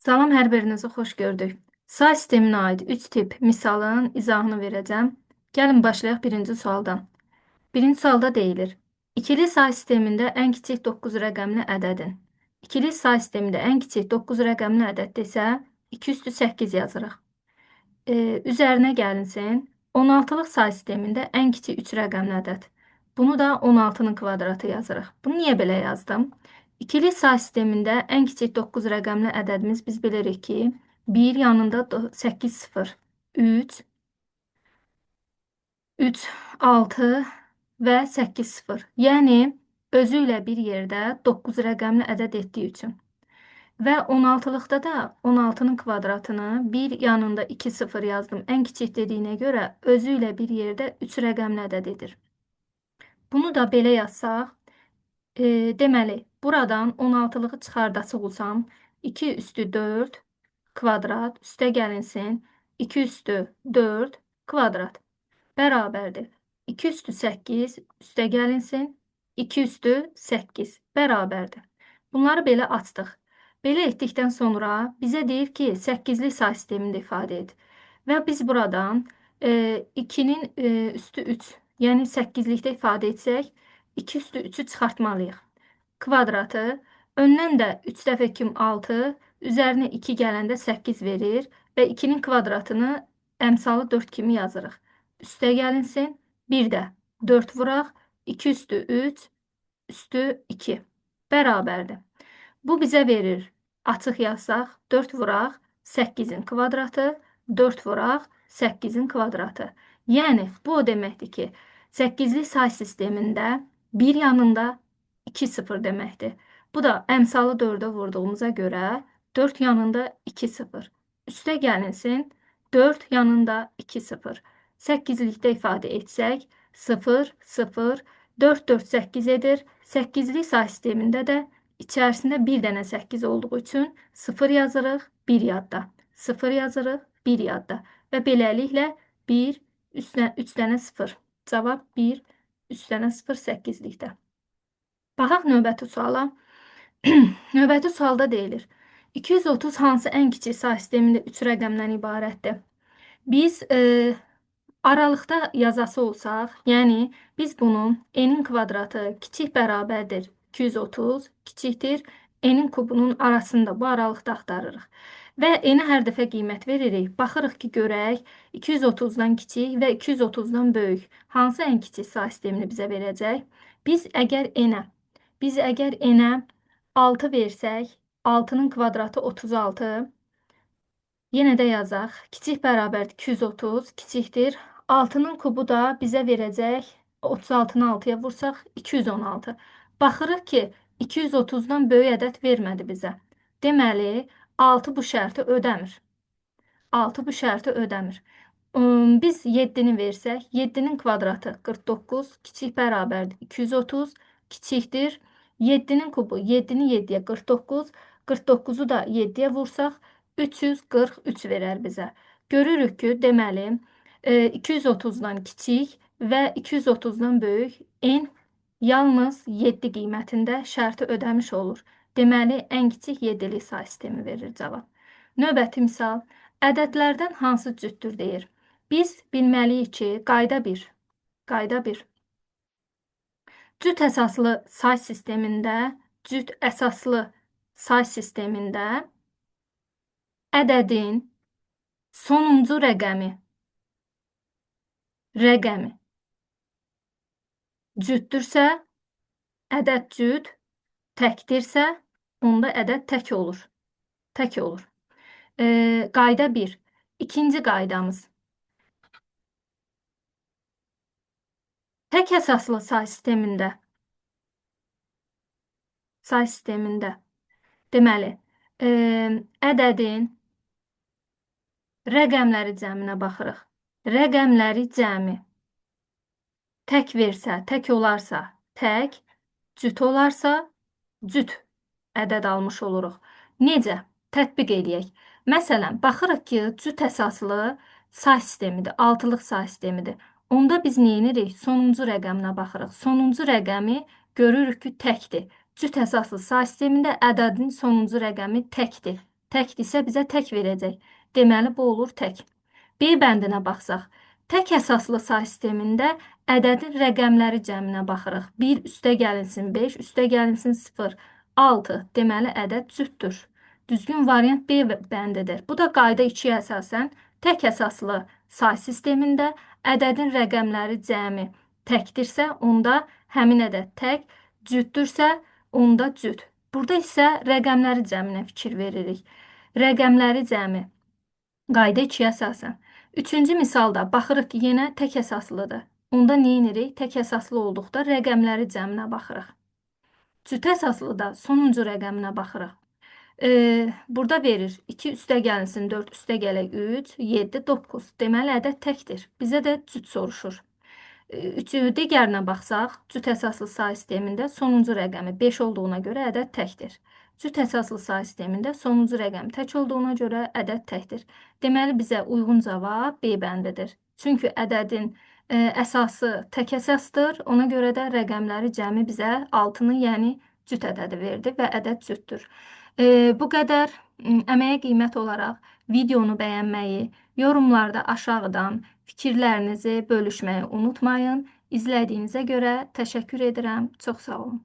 Salam, hər birinizi xoş gördük. Say sisteminə aid 3 tip misalın izahını verəcəm. Gəlin başlayaq birinci sualdan. Birinci sualda deyilir: İkili say sistemində ən kiçik 9 rəqəmli ədədin. İkili say sistemində ən kiçik 9 rəqəmli ədəd isə 2 üstü 8 yazırıq. Üzərinə gəlinsin. 16-lıq say sistemində ən kiçik 3 rəqəmli ədəd. Bunu da 16-nın kvadratı yazırıq. Bunu niyə belə yazdım? İkili say sistemində ən kiçik 9 rəqəmli ədədimiz biz bilirik ki, 1 yanında 8 0, 3, 3, 6 və 8 0. Yəni, özü ilə bir yerdə 9 rəqəmli ədəd etdiyi üçün. Və 16-lıqda da 16-nın kvadratını bir yanında 2 0 yazdım. Ən kiçik dediyinə görə özü ilə bir yerdə 3 rəqəmli ədəd edir. Bunu da belə yazsaq, deməli, buradan 16-lığı çıxardası olsam, 2 üstü 4 kvadrat üstə gəlinsin, 2 üstü 4 kvadrat bərabərdir. 2 üstü 8 üstə gəlinsin, 2 üstü 8 bərabərdir. Bunları belə açdıq. Belə etdikdən sonra bizə deyir ki, 8'li say sistemində ifadə et. Və biz buradan 2'nin üstü 3, yəni 8'likdə ifadə etsək, 2 üstü 3'ü çıxartmalıyıq. Kvadratı, öndən də 3 dəfə 2 6, üzərinə 2 gələndə 8 verir və 2'nin kvadratını əmsalı 4 kimi yazırıq. Üstə gəlinsin, bir də 4 vuraq, 2 üstü 3, üstü 2 bərabərdir. Bu bizə verir, açıq yazsaq, 4 vuraq, 8'in kvadratı, 4 vuraq, 8'in kvadratı. Yəni, bu o deməkdir ki, 8'li say sistemində bir yanında 2 0 deməkdir. Bu da əmsalı 4'ə vurduğumuza görə 4 yanında 2 0. Üstə gəlinsin, 4 yanında 2 0. 8'likdə ifadə etsək, 0, 0, 4, 4, 8 edir. 8'li say sistemində də İçərisində bir dənə 8 olduğu üçün 0 yazırıq, 1 yadda. 0 yazırıq, 1 yadda. Və beləliklə 1, 3 dənə 0. Cavab 1, 3 dənə 0 8'likdə. Baxaq növbəti suala. Növbəti sualda deyilir: 230 hansı ən kiçik say sistemində 3 rəqəmdən ibarətdir? Biz aralıqda yazası olsaq, yəni biz bunun n'in kvadratı kiçik bərabərdir 230, kiçikdir n'in kubunun arasında bu aralıqda axtarırıq. Və n'ə hər dəfə qiymət veririk. Baxırıq ki, görək 230-dan kiçik və 230-dan böyük hansı ən kiçik say sistemini bizə verəcək? Biz əgər n'ə 6 versək, 6'nın kvadratı 36, yenə də yazaq, kiçik bərabərdir 230, kiçikdir. 6'nın kubu da bizə verəcək, 36'nı 6'ya vursaq 216. Baxırıq ki, 230'dan böyük ədəd vermədi bizə. Deməli, 6 bu şərti ödəmir. 6 bu şərti ödəmir. Biz 7'ni versək, 7'nin kvadratı 49, kiçik bərabərdir 230, kiçikdir. 7'nin kubu, 7'ni 7'yə 49, 49'u da 7'yə vursaq, 343 verər bizə. Görürük ki, deməli, 230'dan kiçik və 230'dan böyük n yalnız 7 qiymətində şərti ödəmiş olur. Deməli, ən kiçik 7'li say sistemi verir cavab. Növbəti misal, ədədlərdən hansı cütdür deyir. Biz bilməliyik ki, qayda 1. Cüt əsaslı say sistemində ədədin sonuncu rəqəmi cütdürsə, ədəd cüt, təkdirsə, onda ədəd tək olur. Qayda 1. İkinci qaydamız. Tək əsaslı say sistemində deməli, ədədin rəqəmləri cəminə baxırıq. Rəqəmləri cəmi tək versə, tək olarsa, tək, cüt olarsa, cüt ədəd almış oluruq. Necə? Tətbiq edək. Məsələn, baxırıq ki, cüt əsaslı say sistemidir, 6'lıq say sistemidir. Onda biz nə edirik? Sonuncu rəqəminə baxırıq. Sonuncu rəqəmi görürük ki, təkdir. Cüt əsaslı say sistemində ədədin sonuncu rəqəmi təkdir. Təkdirsə bizə tək verəcək. Deməli, bu olur tək. B bəndinə baxsaq, tək əsaslı say sistemində ədədin rəqəmləri cəminə baxırıq. 1 üstə gəlinsin 5, üstə gəlinsin 0, 6. Deməli, ədəd cütdür. Düzgün variant B bəndidir. Bu da qayda 2-yə əsasən tək əsaslı say sistemində ədədin rəqəmləri cəmi təkdirsə, onda həmin ədəd tək, cütdürsə, onda cüt. Burada isə rəqəmləri cəminə fikir veririk. Rəqəmləri cəmi qayda 2-yə əsasən. Üçüncü misalda baxırıq ki, yenə tək əsaslıdır. Onda nə edirik? Tək əsaslı olduqda rəqəmləri cəminə baxırıq. Cüt əsaslıda sonuncu rəqəminə baxırıq. Burada verir 2 üstə gəlinsin 4 üstə gələk 3, 7, 9. Deməli, ədəd təkdir. Bizə də cüt soruşur. Digərinə baxsaq, cüt əsaslı say sistemində sonuncu rəqəmi 5 olduğuna görə ədəd təkdir. Cüt əsaslı say sistemində sonuncu rəqəm tək olduğuna görə ədəd təkdir. Deməli, bizə uyğun cavab B bəndidir. Çünki ədədin əsası tək əsasdır. Ona görə də rəqəmləri cəmi bizə 6-nı, yəni cüt ədədi verdi və ədəd cütdür. Bu qədər. Əməyə qiymət olaraq videonu bəyənməyi, yorumlarda aşağıdan fikirlərinizi bölüşməyi unutmayın. İzlədiyinizə görə təşəkkür edirəm. Çox sağ olun.